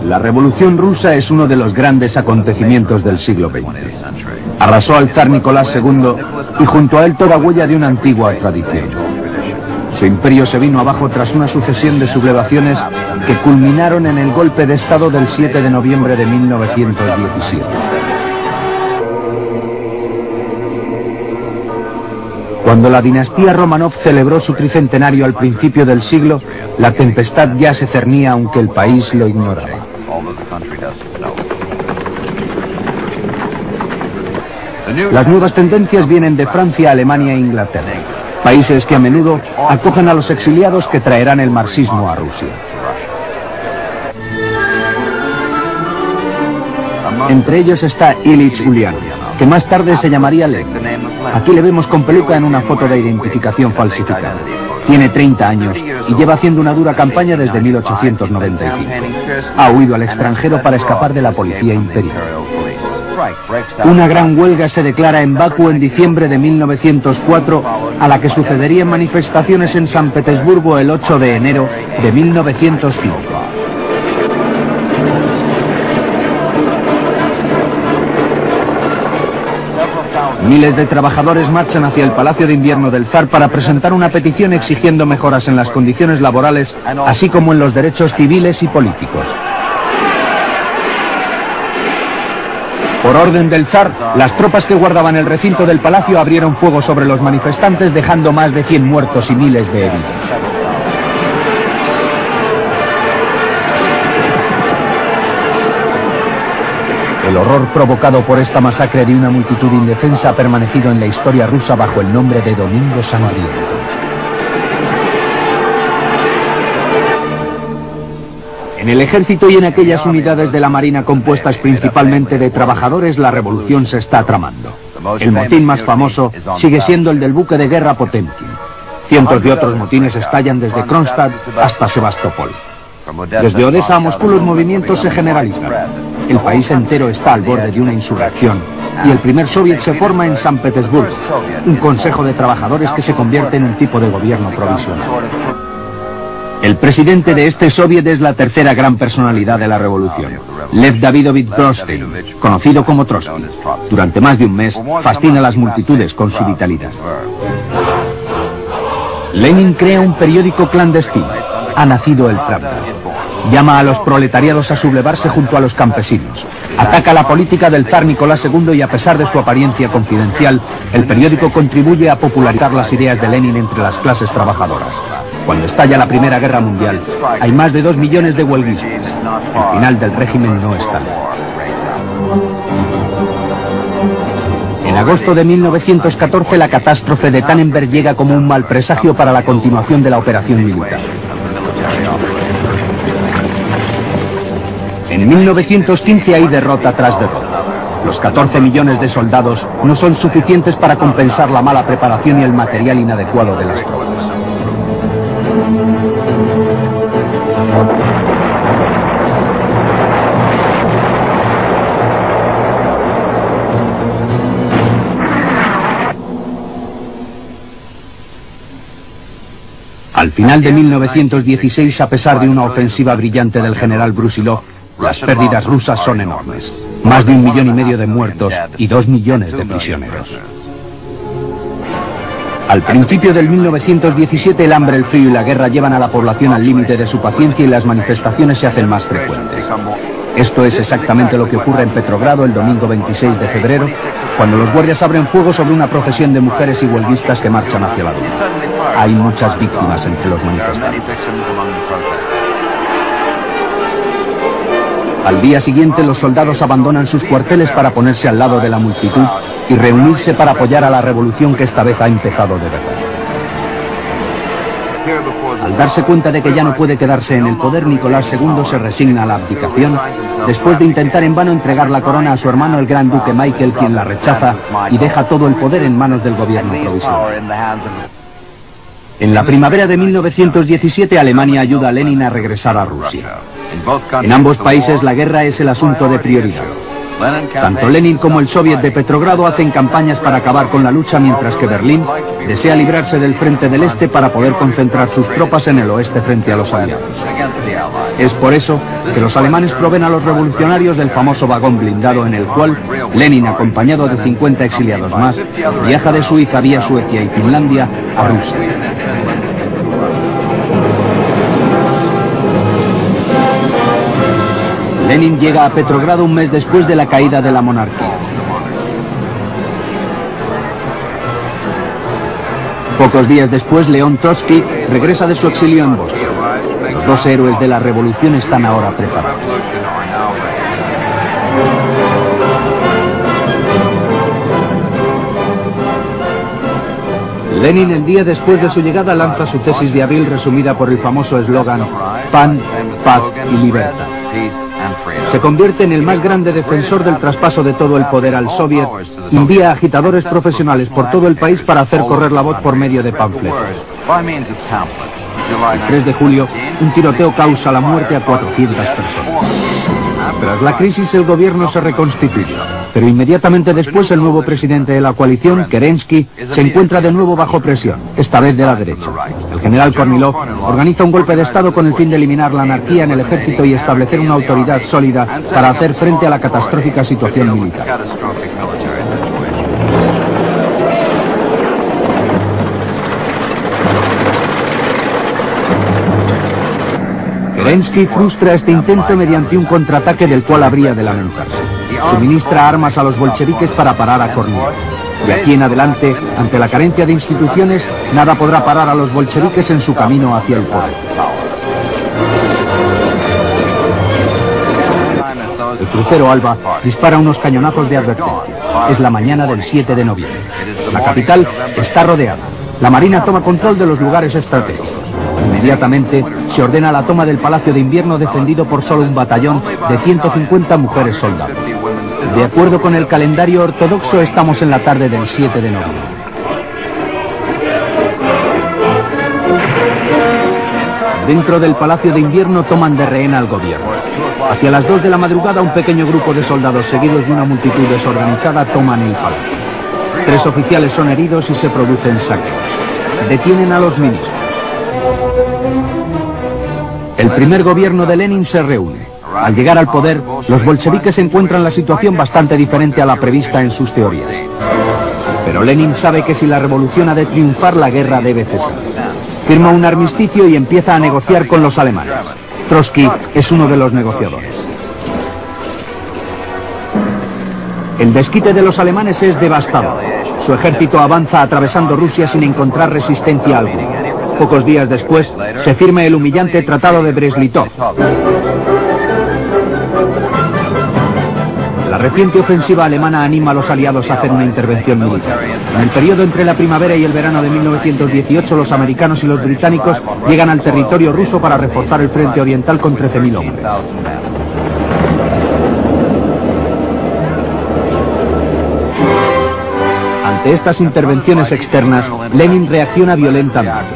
La Revolución Rusa es uno de los grandes acontecimientos del siglo XX. Arrasó al zar Nicolás II y junto a él toda huella de una antigua tradición. Su imperio se vino abajo tras una sucesión de sublevaciones que culminaron en el golpe de Estado del 7 de noviembre de 1917. Cuando la dinastía Romanov celebró su tricentenario al principio del siglo, la tempestad ya se cernía aunque el país lo ignoraba. Las nuevas tendencias vienen de Francia, Alemania e Inglaterra, países que a menudo acogen a los exiliados que traerán el marxismo a Rusia. Entre ellos está Ilich Ulyanov, que más tarde se llamaría Lenin. Aquí le vemos con peluca en una foto de identificación falsificada. Tiene 30 años y lleva haciendo una dura campaña desde 1895. Ha huido al extranjero para escapar de la policía imperial. Una gran huelga se declara en Bakú en diciembre de 1904, a la que sucederían manifestaciones en San Petersburgo el 8 de enero de 1905. Miles de trabajadores marchan hacia el Palacio de Invierno del Zar para presentar una petición exigiendo mejoras en las condiciones laborales, así como en los derechos civiles y políticos. Por orden del zar, las tropas que guardaban el recinto del palacio abrieron fuego sobre los manifestantes, dejando más de 100 muertos y miles de heridos. El horror provocado por esta masacre de una multitud indefensa ha permanecido en la historia rusa bajo el nombre de Domingo Sangriento. En el ejército y en aquellas unidades de la marina compuestas principalmente de trabajadores, la revolución se está tramando. El motín más famoso sigue siendo el del buque de guerra Potemkin. Cientos de otros motines estallan desde Kronstadt hasta Sebastopol. Desde Odessa a Moscú los movimientos se generalizan. El país entero está al borde de una insurrección y el primer soviet se forma en San Petersburgo, un consejo de trabajadores que se convierte en un tipo de gobierno provisional. El presidente de este soviet es la tercera gran personalidad de la revolución, Lev Davidovich Brodsky, conocido como Trotsky. Durante más de un mes fascina a las multitudes con su vitalidad. Lenin crea un periódico clandestino. Ha nacido el Pravda. Llama a los proletariados a sublevarse junto a los campesinos. Ataca la política del zar Nicolás II y a pesar de su apariencia confidencial, el periódico contribuye a popularizar las ideas de Lenin entre las clases trabajadoras. Cuando estalla la Primera Guerra Mundial, hay más de 2 millones de huelguistas. El final del régimen no está lejos. En agosto de 1914, la catástrofe de Tannenberg llega como un mal presagio para la continuación de la operación militar. En 1915 hay derrota tras derrota. Los 14 millones de soldados no son suficientes para compensar la mala preparación y el material inadecuado de las tropas. Al final de 1916, a pesar de una ofensiva brillante del general Brusilov, las pérdidas rusas son enormes. Más de 1,5 millones de muertos y 2 millones de prisioneros. Al principio del 1917, el hambre, el frío y la guerra llevan a la población al límite de su paciencia y las manifestaciones se hacen más frecuentes. Esto es exactamente lo que ocurre en Petrogrado el domingo 26 de febrero, cuando los guardias abren fuego sobre una procesión de mujeres y huelguistas que marchan hacia la luz. Hay muchas víctimas entre los manifestantes. Al día siguiente, los soldados abandonan sus cuarteles para ponerse al lado de la multitud y reunirse para apoyar a la revolución que esta vez ha empezado de verdad. Al darse cuenta de que ya no puede quedarse en el poder, Nicolás II se resigna a la abdicación, después de intentar en vano entregar la corona a su hermano el gran duque Michael, quien la rechaza y deja todo el poder en manos del gobierno provisional. En la primavera de 1917, Alemania ayuda a Lenin a regresar a Rusia. En ambos países la guerra es el asunto de prioridad. Tanto Lenin como el Soviet de Petrogrado hacen campañas para acabar con la lucha, mientras que Berlín desea librarse del frente del este para poder concentrar sus tropas en el oeste frente a los aliados. Es por eso que los alemanes proveen a los revolucionarios del famoso vagón blindado en el cual Lenin, acompañado de 50 exiliados más, viaja de Suiza vía Suecia y Finlandia a Rusia. Lenin llega a Petrogrado un mes después de la caída de la monarquía. Pocos días después, León Trotsky regresa de su exilio en Boston. Los dos héroes de la revolución están ahora preparados. Lenin, el día después de su llegada, lanza su tesis de abril resumida por el famoso eslogan «Pan, paz y libertad». Se convierte en el más grande defensor del traspaso de todo el poder al Soviet, envía agitadores profesionales por todo el país para hacer correr la voz por medio de panfletos. El 3 de julio, un tiroteo causa la muerte a 400 personas. Tras la crisis, el gobierno se reconstituye, pero inmediatamente después el nuevo presidente de la coalición, Kerensky, se encuentra de nuevo bajo presión, esta vez de la derecha. El general Kornilov organiza un golpe de Estado con el fin de eliminar la anarquía en el ejército y establecer una autoridad sólida para hacer frente a la catastrófica situación militar. Kerensky frustra este intento mediante un contraataque del cual habría de lamentarse. Suministra armas a los bolcheviques para parar a Kornilov. De aquí en adelante, ante la carencia de instituciones, nada podrá parar a los bolcheviques en su camino hacia el poder. El crucero Alba dispara unos cañonazos de advertencia. Es la mañana del 7 de noviembre. La capital está rodeada. La Marina toma control de los lugares estratégicos. Inmediatamente se ordena la toma del Palacio de Invierno, defendido por solo un batallón de 150 mujeres soldados. De acuerdo con el calendario ortodoxo, estamos en la tarde del 7 de noviembre. Dentro del Palacio de Invierno toman de rehén al gobierno. Hacia las 2 de la madrugada, un pequeño grupo de soldados, seguidos de una multitud desorganizada, toman el palacio. 3 oficiales son heridos y se producen saqueos. Detienen a los ministros. El primer gobierno de Lenin se reúne. Al llegar al poder, los bolcheviques encuentran la situación bastante diferente a la prevista en sus teorías. Pero Lenin sabe que si la revolución ha de triunfar, la guerra debe cesar. Firma un armisticio y empieza a negociar con los alemanes. Trotsky es uno de los negociadores. El desquite de los alemanes es devastador. Su ejército avanza atravesando Rusia sin encontrar resistencia alguna. Pocos días después, se firma el humillante Tratado de Brest-Litov. La reciente ofensiva alemana anima a los aliados a hacer una intervención militar. En el periodo entre la primavera y el verano de 1918, los americanos y los británicos llegan al territorio ruso para reforzar el frente oriental con 13.000 hombres. Ante estas intervenciones externas, Lenin reacciona violentamente.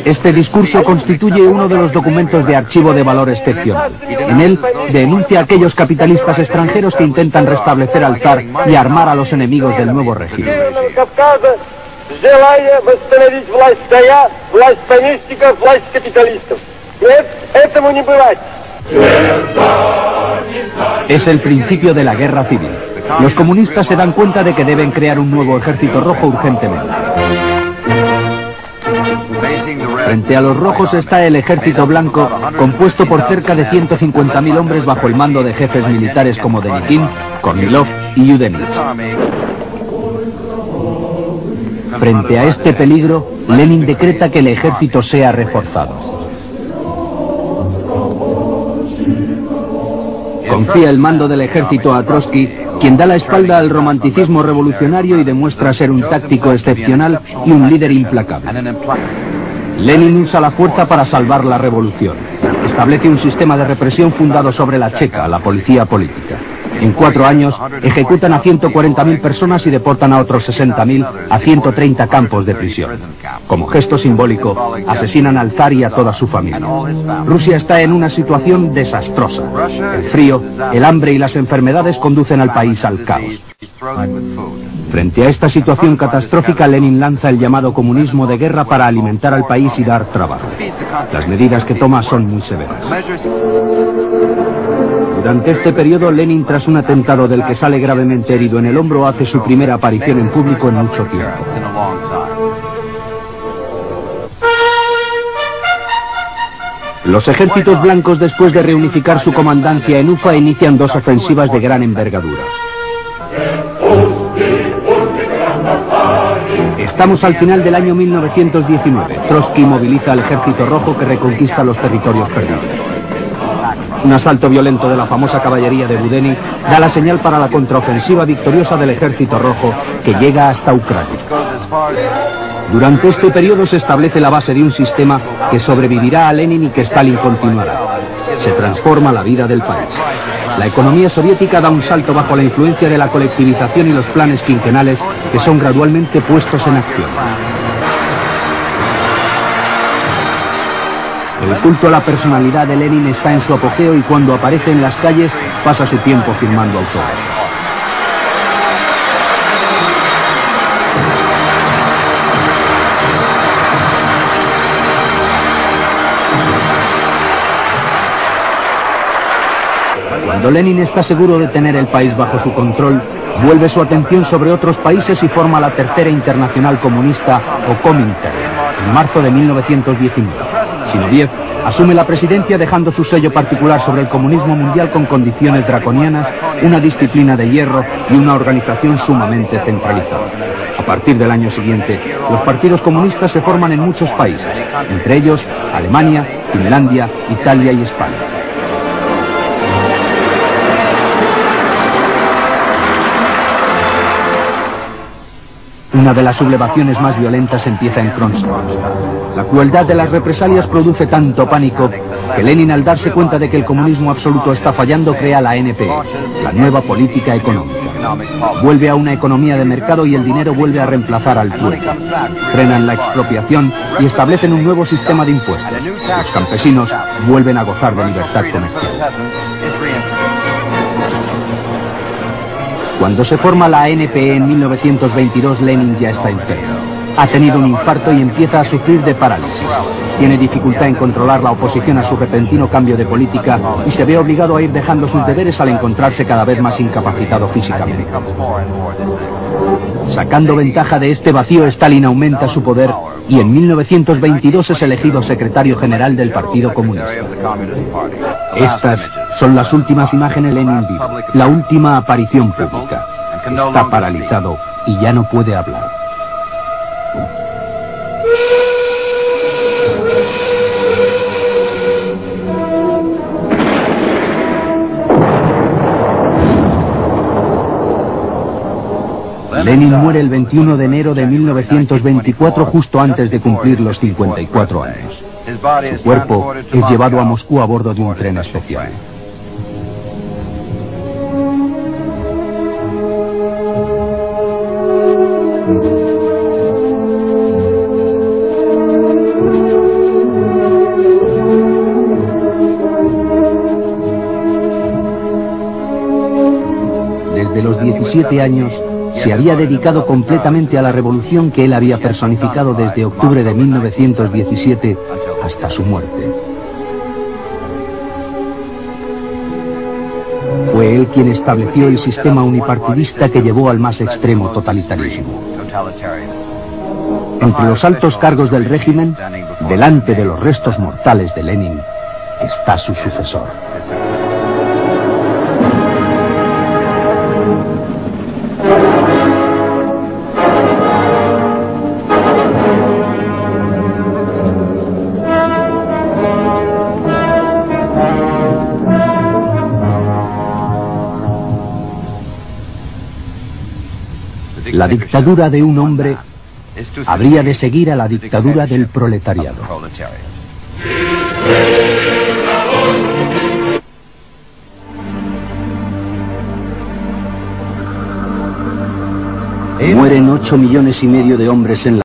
Este discurso constituye uno de los documentos de archivo de valor excepcional. En él denuncia a aquellos capitalistas extranjeros que intentan restablecer al zar y armar a los enemigos del nuevo régimen. Es el principio de la guerra civil. Los comunistas se dan cuenta de que deben crear un nuevo ejército rojo urgentemente. Frente a los rojos está el ejército blanco, compuesto por cerca de 150.000 hombres bajo el mando de jefes militares como Denikin, Kornilov y Yudenich. Frente a este peligro, Lenin decreta que el ejército sea reforzado. Confía el mando del ejército a Trotsky, quien da la espalda al romanticismo revolucionario y demuestra ser un táctico excepcional y un líder implacable. Lenin usa la fuerza para salvar la revolución. Establece un sistema de represión fundado sobre la checa, la policía política. En 4 años ejecutan a 140.000 personas y deportan a otros 60.000 a 130 campos de prisión. Como gesto simbólico, asesinan al zar y a toda su familia. Rusia está en una situación desastrosa. El frío, el hambre y las enfermedades conducen al país al caos. Frente a esta situación catastrófica, Lenin lanza el llamado comunismo de guerra para alimentar al país y dar trabajo. Las medidas que toma son muy severas. Durante este periodo, Lenin, tras un atentado del que sale gravemente herido en el hombro, hace su primera aparición en público en mucho tiempo. Los ejércitos blancos, después de reunificar su comandancia en Ufa, inician 2 ofensivas de gran envergadura. Estamos al final del año 1919. Trotsky moviliza al Ejército Rojo, que reconquista los territorios perdidos. Un asalto violento de la famosa caballería de Budeni da la señal para la contraofensiva victoriosa del Ejército Rojo, que llega hasta Ucrania. Durante este periodo se establece la base de un sistema que sobrevivirá a Lenin y que Stalin continuará. Se transforma la vida del país. La economía soviética da un salto bajo la influencia de la colectivización y los planes quinquenales, que son gradualmente puestos en acción. El culto a la personalidad de Lenin está en su apogeo y cuando aparece en las calles pasa su tiempo firmando autógrafos. Cuando Lenin está seguro de tener el país bajo su control, vuelve su atención sobre otros países y forma la Tercera Internacional Comunista, o Comintern, en marzo de 1919. Zinoviev asume la presidencia dejando su sello particular sobre el comunismo mundial con condiciones draconianas, una disciplina de hierro y una organización sumamente centralizada. A partir del año siguiente, los partidos comunistas se forman en muchos países, entre ellos Alemania, Finlandia, Italia y España. Una de las sublevaciones más violentas empieza en Kronstadt. La crueldad de las represalias produce tanto pánico que Lenin, al darse cuenta de que el comunismo absoluto está fallando, crea la NPE, la nueva política económica. Vuelve a una economía de mercado y el dinero vuelve a reemplazar al pueblo. Frenan la expropiación y establecen un nuevo sistema de impuestos. Los campesinos vuelven a gozar de libertad comercial. Cuando se forma la NPE en 1922, Lenin ya está enfermo. Ha tenido un infarto y empieza a sufrir de parálisis. Tiene dificultad en controlar la oposición a su repentino cambio de política y se ve obligado a ir dejando sus deberes al encontrarse cada vez más incapacitado físicamente. Sacando ventaja de este vacío, Stalin aumenta su poder y en 1922 es elegido secretario general del Partido Comunista. Estas son las últimas imágenes de Lenin vivo, la última aparición pública. Está paralizado y ya no puede hablar. Lenin muere el 21 de enero de 1924, justo antes de cumplir los 54 años. Su cuerpo es llevado a Moscú a bordo de un tren especial. Desde los 17 años, se había dedicado completamente a la revolución que él había personificado desde octubre de 1917 hasta su muerte. Fue él quien estableció el sistema unipartidista que llevó al más extremo totalitarismo. Entre los altos cargos del régimen, delante de los restos mortales de Lenin, está su sucesor. La dictadura de un hombre habría de seguir a la dictadura del proletariado. Mueren 8,5 millones de hombres en la